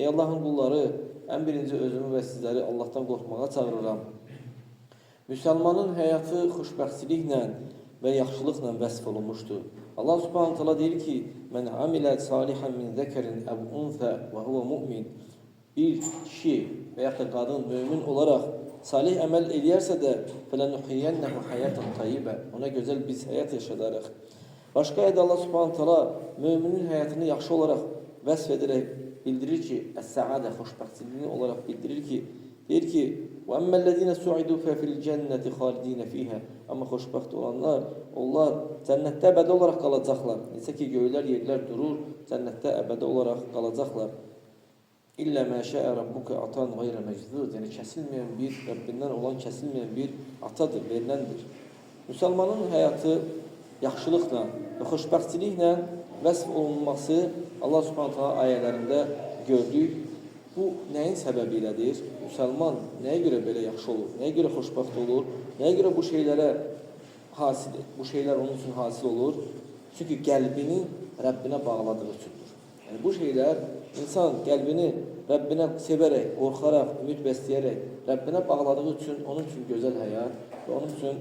Ey Allahın qulları, ən birinci özümü və sizləri Allahdan qorxmağa çağırıram. Müsəlmanın həyatı xoşbəxtçiliklə və yaxşılıqla vəsf olunmuşdur. Allah Subhanahu taala deyir ki: "Mən amilə salihan min zəkerin əv unsə və huve mu'min." Bir kişi və ya da qadın mömin olaraq salih əməl eləyərsə də fələnuhiyyənəhu həyatan tayyibə. Ona gözəl biz həyat yaşadarıq. Başqa ayədə Allah Subhanahu taala möminin həyatını yaxşı olaraq vəsf edərək bildirir ki, əs-səadə xoşbəxtçiliyi olaraq bildirir ki, deyir ki: "Və emmellezine su'idu fe fil cenneti halidin fiha." Amma xoşbəxt olanlar, onlar cənnətdə əbədi olaraq qalacaqlar. Necə ki, göylər, yerlər durur, cənnətdə əbədi olaraq qalacaqlar. İllə mə şəə rabbuka atan qayrə məcdud. Yəni kəsilməyən bir, Rəbbindən olan kəsilməyən bir atadır, veriləndir. Müsəlmanın həyatı yaxşılıqla və xoşbəxtçiliklə vəsf olunması Allah Subhanahu taala ayələrində gördük. Bu nəyin səbəbi ilədir? Müsəlman nəyə görə belə yaxşı olur? Nəyə görə xoşbəxt olur? Nəyə görə bu şeylər onun üçün hasil olur? Çünki qəlbini Rəbbinə bağladığı üçündür. Yəni bu şeylər insan qəlbini Rəbbinə sevərək, qorxaraq, ümid bəsləyərək Rəbbinə bağladığı üçün onun üçün gözəl həyat və onun üçün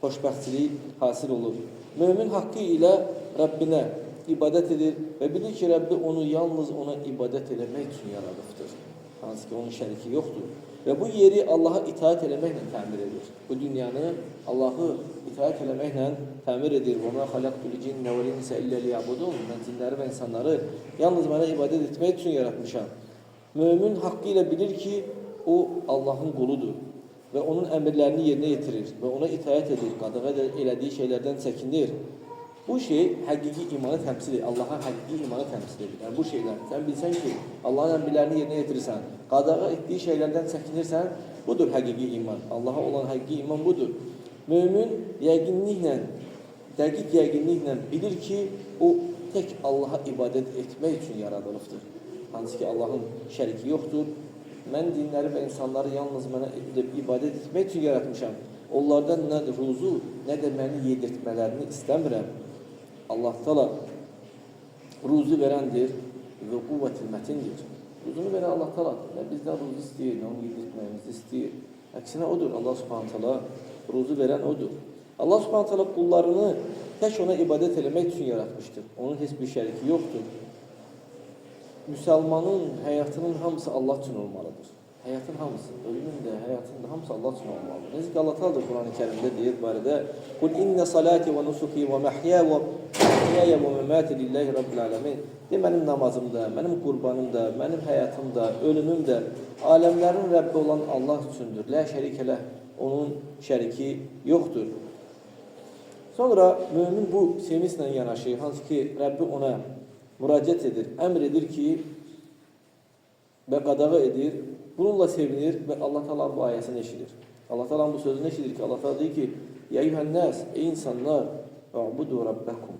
xoşbəxtçilik hasil olur. Mömin haqqı ilə Rəbbinə ibadət edir və bilir ki, Rəbbi onu yalnız ona ibadət eləmək üçün yaradıbdır. Hansı ki, onun şəriki yoxdur. Və bu yeri Allaha itaat eləməklə təmir edir. Bu dünyanı Allahı itaat eləməklə təmir edir. وَمَا خَلَقْتُ الْجِنَّ وَالْإِنسَ إِلَّا لِيَعْبُدُونَ. Mən cinləri və insanları yalnız mənə ibadət etmək üçün yaratmışam. Mömin haqqı ilə bilir ki, o Allahın quludur və onun əmrlərini yerinə yetirir və ona itaat edir, qadağan elədiyi şeylərdən çəkinir. Bu şey həqiqi imanı təmsil edir. Allaha həqiqi imanı təmsil edir. Yəni bu şeylər, sən bilsən ki, Allahın əmrlərini yerinə yetirirsən, qadağa etdiyi şeylərdən çəkinirsən, budur həqiqi iman. Allaha olan həqiqi iman budur. Mömin yəqinliklə, dəqiq yəqinliklə bilir ki, o tək Allaha ibadət etmək üçün yaradılıbdır. Hansı ki, Allahın şəriki yoxdur. Mən dinləri və insanları yalnız mənə ibadət etmək üçün yaratmışam. Onlardan nə ruzu, nə də məni yedirtmələrini istəmirəm. Allah Teala ruzu verəndir və quvvətil mətindir. Ruzunu verən Allah Teala nə bizdən ruzu istəyir, nə onu yedirtməyimizi istəyir. Əksinə odur, Allah Subhanahu taala ruzu verən odur. Allah Subhanahu taala qullarını tək ona ibadət eləmək üçün yaratmışdır. Onun heç bir şəriki yoxdur. Müsəlmanın həyatının hamısı Allah üçün olmalıdır. Həyatın hamısı, ölümün də, həyatın da hamısı Allah üçün olmalıdır. Necə ki, Allah Teala da Quran-ı Kərimdə deyir barədə: "Qul inna salati və nusuki və mahyaya və mamati lillahi rabbil alamin." De, mənim namazım da, mənim qurbanım da, mənim həyatım da, ölümüm də aləmlərin Rəbbi olan Allah üçündür. La şərikə, onun şəriki yoxdur. Sonra mömin bu sevinçlə yanaşı, hansı ki, Rəbbi ona müraciət edir, əmr edir ki, və qadağa edir, bununla sevinir və Allah Teala bu ayəsini eşidir. Allah Teala bu sözünü eşidir ki, Allah Teala deyir ki: "Ya eyyuhən-nas, ey insanlar, u'budu rabbakum."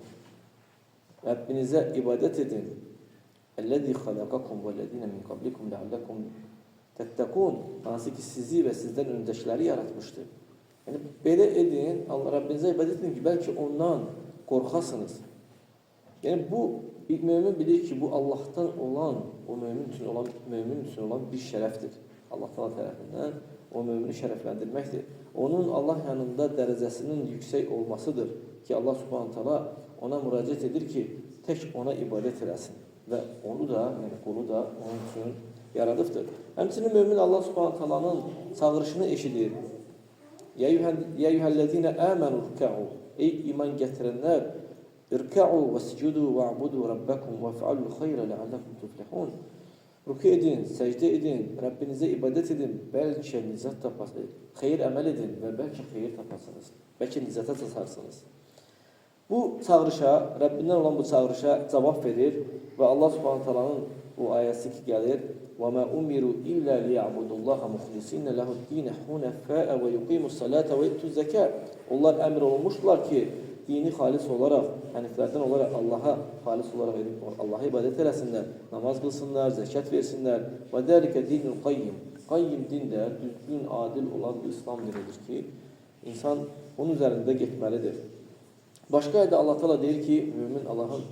Rəbbinizə ibadət edin. "Ellezî xalaqakum vellezîne min qablikum leallekum tettekûn." Hansı ki, sizi və sizdən öncəkiləri yaratmışdır. Yəni belə edin, Allah Rəbbinizə ibadət edin ki, bəlkə ondan qorxasınız. Yəni bu mömin bilir ki, bu Allahdan olan, o mömin üçün olan bir şərəfdir. Allah Teala tərəfindən o mömini şərəfləndirməkdir. Onun Allah yanında dərəcəsinin yüksək olmasıdır ki, Allah Subhanahu taala ona müraciət edir ki, tək ona ibadət eləsin və onu da, yəni qulu da onun üçün yaradıbdır. Həmçinin mömin Allah Subhanahu taalanın çağırışını eşidir. Ya eyyuhellezine amenu rükû. Ey iman gətirənlər, irka'u vescudu wa'budu rabbakum waf'alul khayra la'allakum tuflihun. Rükû edin, səcdə edin, Rəbbinizə ibadət edin, bəlkə nicat tapasınız. Xeyir əməl edin və bəlkə xeyir tapasınız. Bəlkə nicata çatarsınız. Bu çağırışa, Rəbbindən olan bu çağırışa cavab verir və Allah Subhanahu taalanın bu ayəsi ki gəlir: وَمَا أُمِرُوا إِلَّا لِيَعْبُدُوا اللّٰهَ مُخْلِصِينَ لَهُ الدِّينَ حُنَفَاءَ وَيُقِيمُوا الصَّلَاةَ وَيُؤْتُوا الزَّكَاةَ. Onlar əmr olunmuşlar ki, dini xalis olaraq, həniflərdən olaraq Allaha xalis olaraq edib, Allaha ibadət eləsinlər, namaz qılsınlar, zəkat versinlər. وَذَلِكَ دِينُ الْقَيِّمِ. Qayyim din də düzgün, adil olan bir İslam dinidir ki, insan onun üzərində getməlidir. Başqa ayda Allah Teala deyir ki, mümin Allahın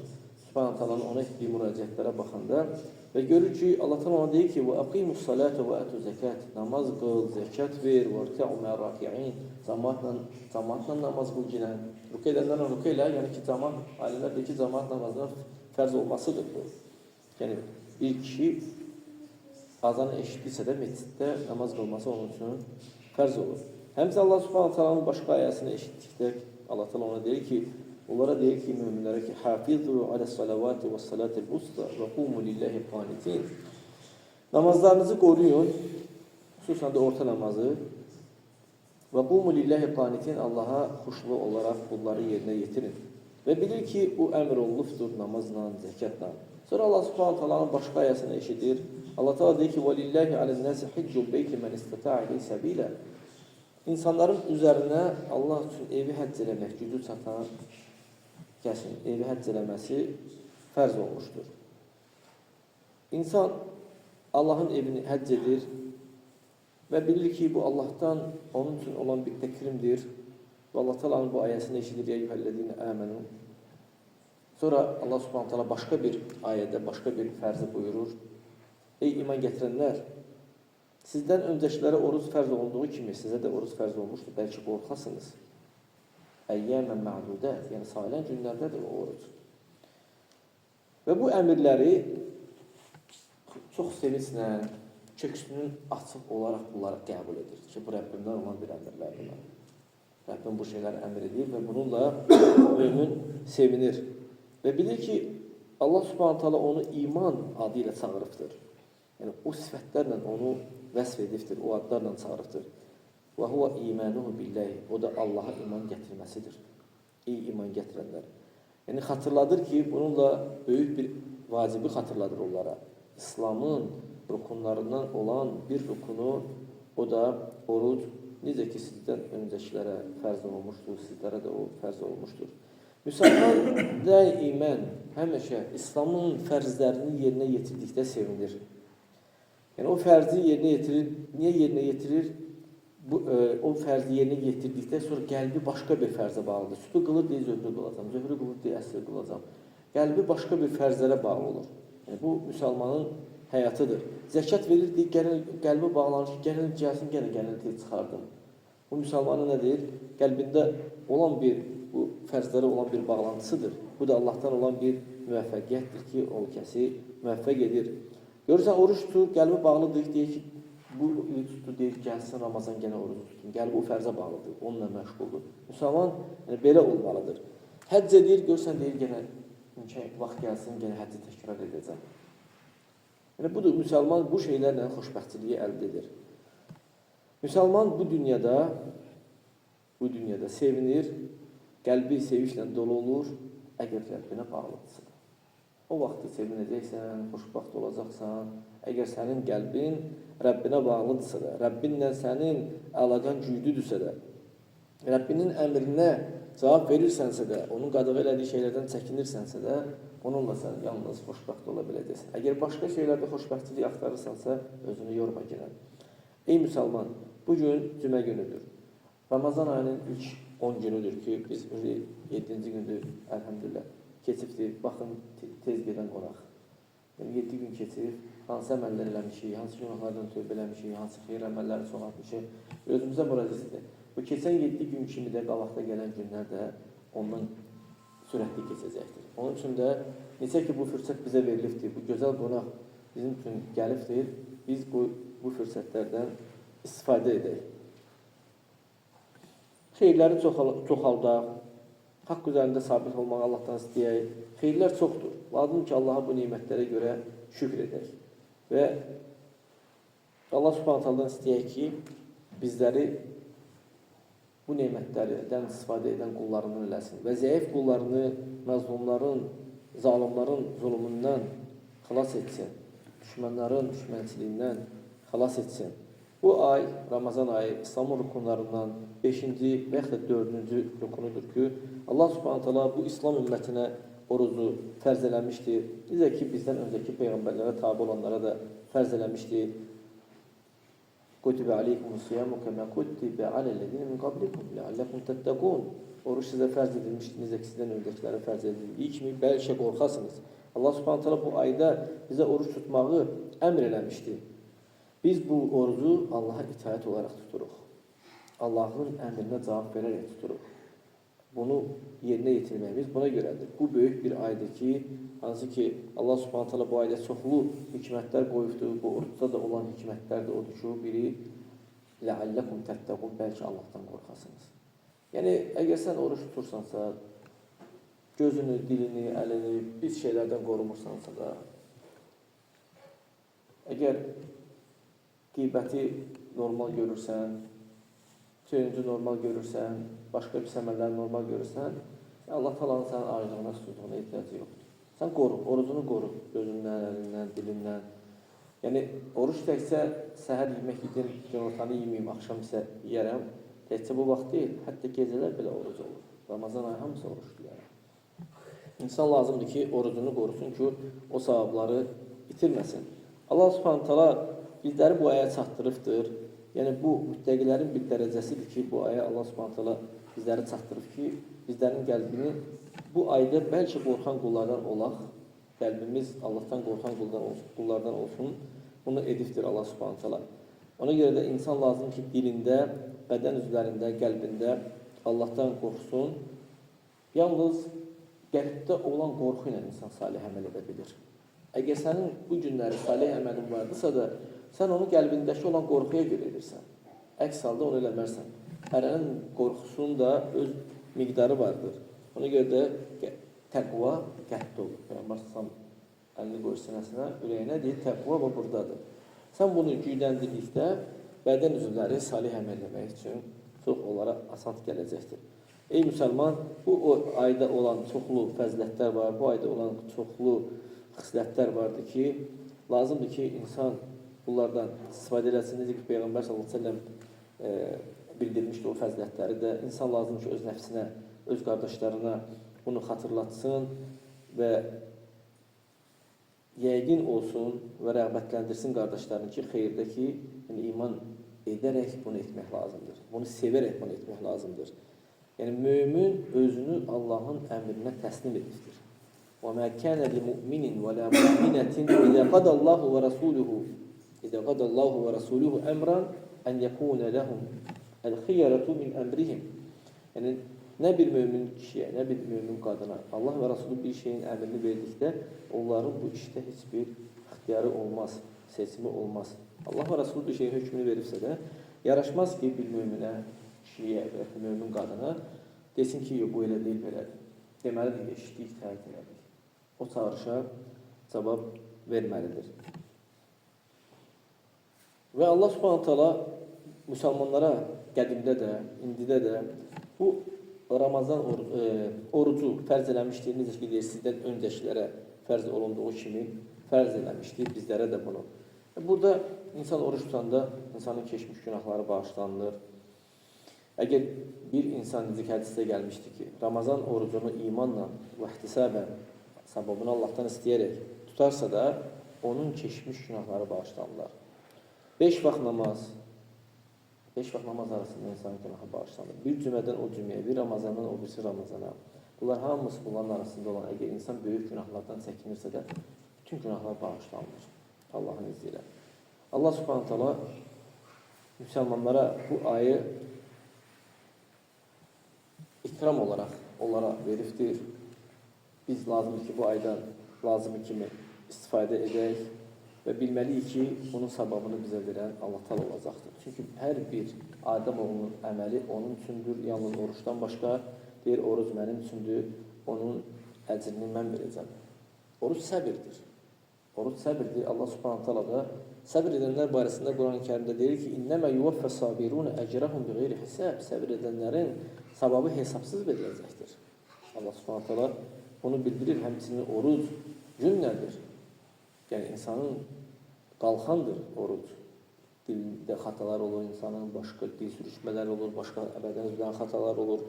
Subhanahu taalanın ona etdiyi müraciətlərə baxanda Və görür ki, Allah təala ona deyir ki: "Və aqimus salata və atu zekat." Namaz qıl, zəkat ver, vərkə'u ma'raki'in. Cəmaatla namaz qıl girən. Rükü edənlərlə rükü elə, yəni ki, alimlər deyir ki, cəmaat namazının fərz olmasıdır bu. Yəni bir kişi azanı eşitdirsə də məsciddə namaz qılması onun üçün fərz olur. Həmçinin Allah Subhanahu taalanın başqa ayəsini eşitdikdə Allah təala ona deyir ki, onlara deyir ki, möminlərə ki, "Hafizu alas-salavati was-salatil-wusta və qumu lillahi qanitin." Namazlarınızı qoruyun, xüsusən də orta namazı. Və qumu lillahi qanitin, Allaha xuşlu olaraq bunları yerinə yetirin. Və bilir ki, bu əmr olunubdur namazla, zəkatla. Sonra Allah Subhanahu taalanın başqa ayəsini eşidir. Allah Teala deyir ki: "Velillahi alen-nasi hiccul beyti men istata'a ilayhi sabila." İnsanların üzərinə Allah üçün evi həcc eləmək, gücü çatan kəsin evi həcc eləməsi fərz olmuşdur. İnsan Allahın evini həcc edir və bilir ki, bu Allahdan onun üçün olan bir təkrimdir. Və Allah Teala'nın bu ayəsini eşidir: "Ya eyyuhellezine amenu." Sonra Allah Subhanahu taala başqa bir ayədə, başqa bir fərzi buyurur: "Ey iman gətirənlər, sizdən öncəkilərə oruc fərz olunduğu kimi sizə də oruc fərz olmuşdur. Bəlkə qorxasınız." Əyyəmən ma'dudat, yəni sayılan günlərdədir o oruc. Və bu əmrləri çox sevinclə, köksünün açıq olaraq bunları qəbul edir ki, bu Rəbbimdən olan bir əmrlərdir. Rəbbim bu şeyləri əmr edir və bununla mömin sevinir. Və bilir ki, Allah Subhanahu taala onu iman adı ilə çağırıbdır. Yəni o sifətlərlə onu vəsf edibdir, o adlarla çağırıbdır. Və huve imanuhu billahi, o da Allaha iman gətirməsidir. Ey iman gətirənlər. Yəni xatırladır ki, bununla böyük bir vacibi xatırladır onlara. İslamın rukunlarından olan bir rukunu, o da oruc, necə ki sizdən öncəkilərə fərz olunmuşdur, sizlərə də o fərz olunmuşdur. Müsəlman daimən həmişə İslamın fərzlərini yerinə yetirdikdə sevinir. Yəni o fərzi yerinə yetirir. Niyə yerinə yetirir? O fərzi yerinə yetirdikdə sonra qəlbi başqa bir fərzə bağlıdır. Sütü qılır deyə zöhrü qılacam, zöhrü qılır deyə əsri qılacam. Qəlbi başqa bir fərzlərə bağlı olur. Yəni bu müsəlmanın həyatıdır. Zəkat verir deyə qəlbi bağlanır ki, gəlsin, gəlin çıxardım. Bu müsəlmanın nədir? Qəlbində olan bir, bu fərzlərə olan bir bağlantısıdır. Bu da Allahdan olan bir müvəffəqiyyətdir ki, o kəsi müvəffəq edir. Görürsən, oruç tutur, qəlbi bağlıdır, deyir ki, bu il tutur, deyir, gəlsin Ramazan gənə orucu tutun. Qəlbi o fərzə bağlıdır, onunla məşğuldur. Müsəlman belə olmalıdır. Həcc edir, görürsən, deyir, gənə vaxt gəlsin, gənə həcci təkrar edəcəm. Yəni, budur, müsəlman bu şeylərlə xoşbəxtçiliyi əldə edir. Müsəlman bu dünyada sevinir, qəlbi sevinçlə dolu olur, əgər Rəbbinə bağlıdırsa. O vaxtı sevinəcəksən, xoşbəxt olacaqsan, əgər sənin qəlbin Rəbbinə bağlıdırsa da, Rəbbinlə sənin əlaqən güclüdürsə də, Rəbbinin əmrinə cavab verirsənsə də, onun qadağan elədiyi şeylərdən çəkinirsənsə də, onunla sən yalnız xoşbəxt ola biləcəksən. Əgər başqa şeylərdə xoşbəxtçilik axtarırsansa, özünü yorma gələn. Ey müsəlman, bugün cümə günüdür. Ramazan ayının ilk 10 günüdür ki, biz 7-ci gündür, əlhəmdülillah, keçibdir. Baxın, tez gedən qonaq. Yəni, 7 gün keçib, hansı əməllər eləmişik, hansı günahlardan tövbə eləmişik, hansı xeyir əməlləri son atmışıq, özümüzə müraciətdir. Bu keçən 7 gün kimi də qabaqda gələn günlər də ondan sürətli keçəcəkdir. Onun üçün də necə ki bu fürsət bizə verilibdir, bu gözəl qonaq bizim üçün gəlibdir, biz bu fürsətlərdən istifadə edək. Xeyirləri çoxaldaq, haqq üzərində sabit olmağı Allahdan istəyək. Xeyirlər çoxdur. Lazım ki, Allaha bu nimətlərə görə şükür edək. Və Allah Subhanahu taala'dan istəyək ki, bizləri bu nemətlərdən istifadə edən qullarından eləsin və zəif qullarını məzlumların, zalimların zulmündən xilas etsin, düşmənlərin düşmənçiliyindən xilas etsin. Bu ay, Ramazan ayı, İslamın rukunlarından 5-ci və yaxud da 4-cü rukunudur ki, Allah Subhanahu taala bu İslam ümmətinə orucu fərz eləmişdir. Necə ki, bizdən öncəki peyğəmbərlərə tabi olanlara da fərz eləmişdir. Kutibe aleykumus-siyamu kema kutibe alellezine min qablikum leallekum tettaqun. Oruç sizə fərz edilmişdir, necə ki, sizdən öncəkilərə fərz edildiyi kimi bəlkə qorxasınız. Allah Subhanahu taala bu ayda bizə oruç tutmağı əmr eləmişdi. Biz bu orucu Allaha itaat olaraq tuturuq. Allahın əmrinə cavab verərək tuturuq. Bunu yerinə yetirməyimiz buna görədir. Bu böyük bir aydır ki, hansı ki Allah Subhanahu taala bu ayda çoxlu hikmətlər qoyubdur. Bu oruçda da olan hikmətlər də odur ki, biri لَعَلَّكُمْ تَتَّقُونَ bəlkə Allahdan qorxasınız. Yəni, əgər sən oruç tutursansa, gözünü, dilini, əlini, pis şeylərdən qorumursansa da, əgər qeybəti normal görürsən, söyüncü normal görürsən, başqa pis əməlləri normal görürsən, Allah talanın sənin acılığına, susuzluğuna ehtiyacı yoxdur. Sən qoru, orucunu qoru, gözündən, əlindən, dilindən. Yəni, oruç təkcə səhər yemək yedim, günortanı yeməyim, axşam isə yiyərəm. Təkcə bu vaxt deyil, hətta gecələr belə oruc olur. Ramazan ayı hamısı oruçdur yəni. İnsan lazımdır ki, orucunu qorusun ki, o savabları itirməsin. Allah Subhanahu taala bizləri bu aya çatdırıbdır. Yəni, bu müttəqilərin bir dərəcəsidir ki, bu aya Allah Subhanahu taala bizləri çatdırıb ki, bizlərin qəlbini bu ayda bəlkə qorxan qullardan olaq, qəlbimiz Allahdan qorxan qullardan olsun. Bunu edibdir Allah Subhanahu taala. Ona görə də insan lazım ki, dilində, bədən üzvlərində, qəlbində Allahdan qorxsun. Yalnız qəlbdə olan qorxu ilə insan salih əməl edə bilir. Əgər sənin bu günləri salih əməlin vardısa da, sən onu qəlbindəki olan qorxuya görə edirsən. Əks halda onu eləmərsən. Hərənin qorxusunun da öz miqdarı vardır. Ona görə də təqva qəhd olur. Peyğəmbər sallallahu əlini qoyur sinəsinə, ürəyinə deyir, təqva və buradadır. Sən bunu güyləndirdikdə bədən üzvləri salih əməl etmək üçün çox onlara asan gələcəkdir. Ey müsəlman, bu ayda olan çoxlu fəzilətlər var, bu ayda olan çoxlu xislətlər vardır ki, lazımdır ki, insan bunlardan istifadə eləsin. Necə ki, Peyğəmbər sallallahu əleyhi və səlləm bildirmişdi o fəzilətləri də. İnsan lazımdır ki, öz nəfsinə, öz qardaşlarına bunu xatırlatsın və yəqin olsun və rəğbətləndirsin qardaşlarını ki, xeyirdə ki, yəni iman edərək bunu etmək lazımdır. Bunu sevərək bunu etmək lazımdır. Yəni, mömin özünü Allahın əmrinə təslim edirdir. وَمَا كَانَ لِمُؤْمِنٍ وَلَا مُؤْمِنَةٍ إِذَا قَضَى اللَّهُ وَرَسُولُهُ أَمْرًا أَنْ يَكُونَ لَهُمْ الْخِيَرَةُ مِنْ أَمْرِهِمْ. Yəni, nə bir mömin kişiyə, nə bir mömin qadına Allah və Rasulü bir şeyin əmrini verdikdə, onların bu işdə heç bir ixtiyarı olmaz, seçimi olmaz. Allah və Rasulü bir şeyin hökmünü veribsə də, yaraşmaz ki, bir möminə, kişiyə və mömin qadına desin ki, bu elə deyil, belədir. Deməlidir, eşitdik, təyyid elədik. O çağırışa cavab verməlidir. Və Allah Subhanahu taala müsəlmanlara qədimdə də, indidə də bu Ramazan orucu fərz eləmişdir. Necə ki, sizdən öncəkilərə fərz olunduğu kimi fərz eləmişdir, bizlərə də bunu. Burada insan oruç tutanda insanın keçmiş günahları bağışlanılır. Əgər bir insan necə ki, hədisdə gəlmişdir ki, Ramazan orucunu imanla və ihtisabən savabını Allahdan istəyərək tutarsa da, onun keçmiş günahları bağışlanırlar. 5 vaxt namaz arasında insanın günahı bağışlanır. Bir cümədən o cüməyə, bir Ramazandan o birisi Ramazana. Bunlar hamısı bunların arasında olan, əgər insan böyük günahlardan çəkinirsə də, bütün günahlar bağışlanır Allahın izni ilə. Allah Subhanahu taala müsəlmanlara bu ayı ikram olaraq onlara veribdir. Biz lazımdır ki, bu aydan lazımı kimi istifadə edək və bilməliyik ki, bunun savabını bizə verən Allah təala olacaqdır. Çünki hər bir Adəm oğlunun əməli onun üçündür, yalnız oruçdan başqa deyir, oruc mənim üçündür, onun əcrini mən verəcəm. Oruc səbirdir. Oruc səbirdir. Allah Subhanahu taala da səbir edənlər barəsində Quran-ı Kərimdə deyir ki, İnnəmə yuvaffə sabirun əcrəhum bi qeyri hisab. Səbir edənlərin savabı hesabsız veriləcəkdir. Allah Subhanahu taala bunu bildirir. Həmçinin oruc cünnədir. Yəni, insanın qalxandır oruc. Dildə xatalar olur, insanın başqa dil sürüşmələr olur, başqa bədən üzrən xatalar olur.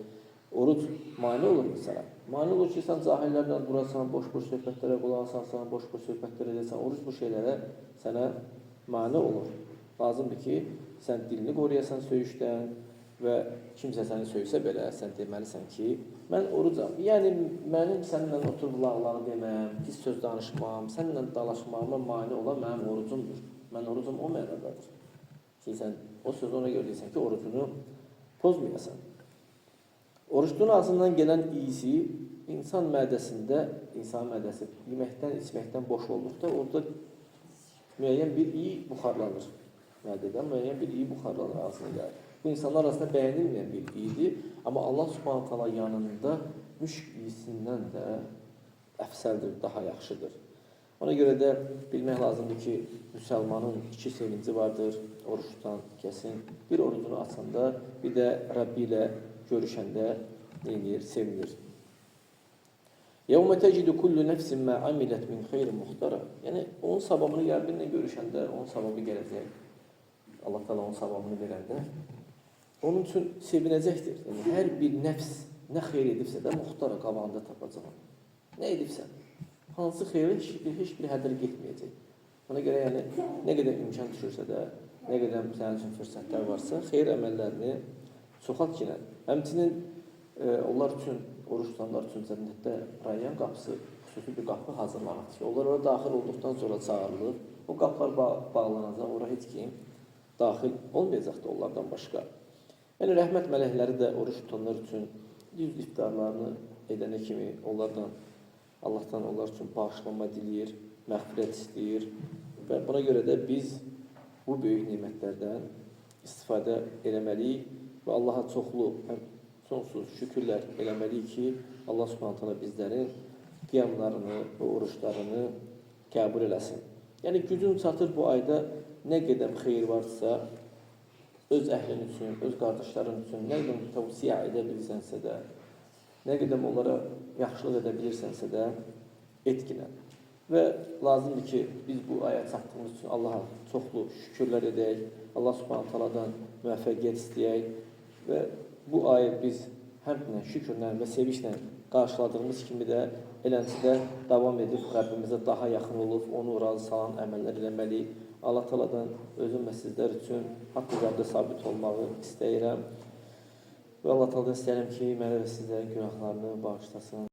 Oruc mane olur məsələn. Mane olur ki, sən cahillərlə durasan, boş-boş söhbətlərə qulaq asansan, boş-boş söhbətlər edəsən. Oruc bu şeylərə sənə mane olur. Lazımdır ki, sən dilini qoruyasan söyüşdən və kimsə səni söysə belə, sən deməlisən ki, mən orucam. Yəni, mənim səninlə oturub lağlağı deməm, pis söz danışmam, səninlə dalaşmağıma mane olan mənim orucumdur. Mən orucum o mənadadır. Ki, sən o sözü ona görə deyirsən ki, orucunu pozmayasan. Orucluğun ağzından gələn iyisi insan mədəsində, insan mədəsi yeməkdən, içməkdən boş olduqda orada müəyyən bir iyi buxarlanır. Mədədən müəyyən bir iyi buxarlanır ağzına gəlir. Bu insanlar arasında bəyənilməyən bir iyidir. Amma Allah Subhanahu taala yanında müşk iyisindən də əfsəldir, daha yaxşıdır. Ona görə də bilmək lazımdır ki, müsəlmanın iki sevinci vardır. Oruç tutan kəsin bir orucunu açanda, bir də Rəbbi ilə görüşəndə neyir, sevinir. يَوْمَ تَجِدُ كُلُّ نَفْسٍ مَا عَمِلَتْ مِنْ خَيْرٍ مُحْتَرًا. Yəni, onun savabını Rəbbinlə görüşəndə, onun savabı gələcək. Allah Teala onun savabını verəndə, onun üçün sevinəcəkdir. Yəni, hər bir nəfs nə xeyr edibsə də muxtara qabağında tapacaq. Nə edibsə, hansı xeyri heç bir hədər getməyəcək. Ona görə, yəni, nə qədər imkan düşürsə də, nə qədər sənin üçün fürsətlər varsa, xeyr əməllərini çoxalt ki, həmçinin onlar üçün, oruç tutanlar üçün cənnətdə Rayyan qapısı, xüsusi bir qapı hazırlanır ki, onlar oraya daxil olduqdan sonra çağırılır. O qapılar bağlanacaq, oraya heç kim daxil olmayacaqdır onlardan başqa. Yəni, rəhmət mələkləri də oruç tutanlar üçün düz iftarlarını edənə kimi onlardan, Allahdan onlar üçün bağışlanma diləyir, məğfirət istəyir və buna görə də biz bu böyük nimətlərdən istifadə eləməliyik və Allaha çoxlu, sonsuz şükürlər eləməliyik ki, Allah Subhanahu taala bizlərin qiyamlarını və oruçlarını qəbul eləsin. Yəni, gücün çatır bu ayda nə qədər xeyir varsa, öz əhlin üçün, öz qardaşların üçün, nə qədər tavsiyə edə bilirsənsə də, nə qədər onlara yaxşılıq edə bilirsənsə də, etkinə. Və lazımdır ki, biz bu aya çatdığımız üçün Allaha çoxlu şükürlər edək, Allah Subhanahu taaladan müvəffəqiyyət istəyək və bu ayı biz həmlə, şükürlə və sevinçlə qarşıladığımız kimi də eləncədə davam edib, Rəbbimizə daha yaxın olub, onu razı salan əməllər eləməliyik. Allah Teala'dan özüm və sizlər üçün haqq üzərində sabit olmağı istəyirəm. Və Allah Teala'dan istəyirəm ki, mənə və sizlərin günahlarını bağışlasın.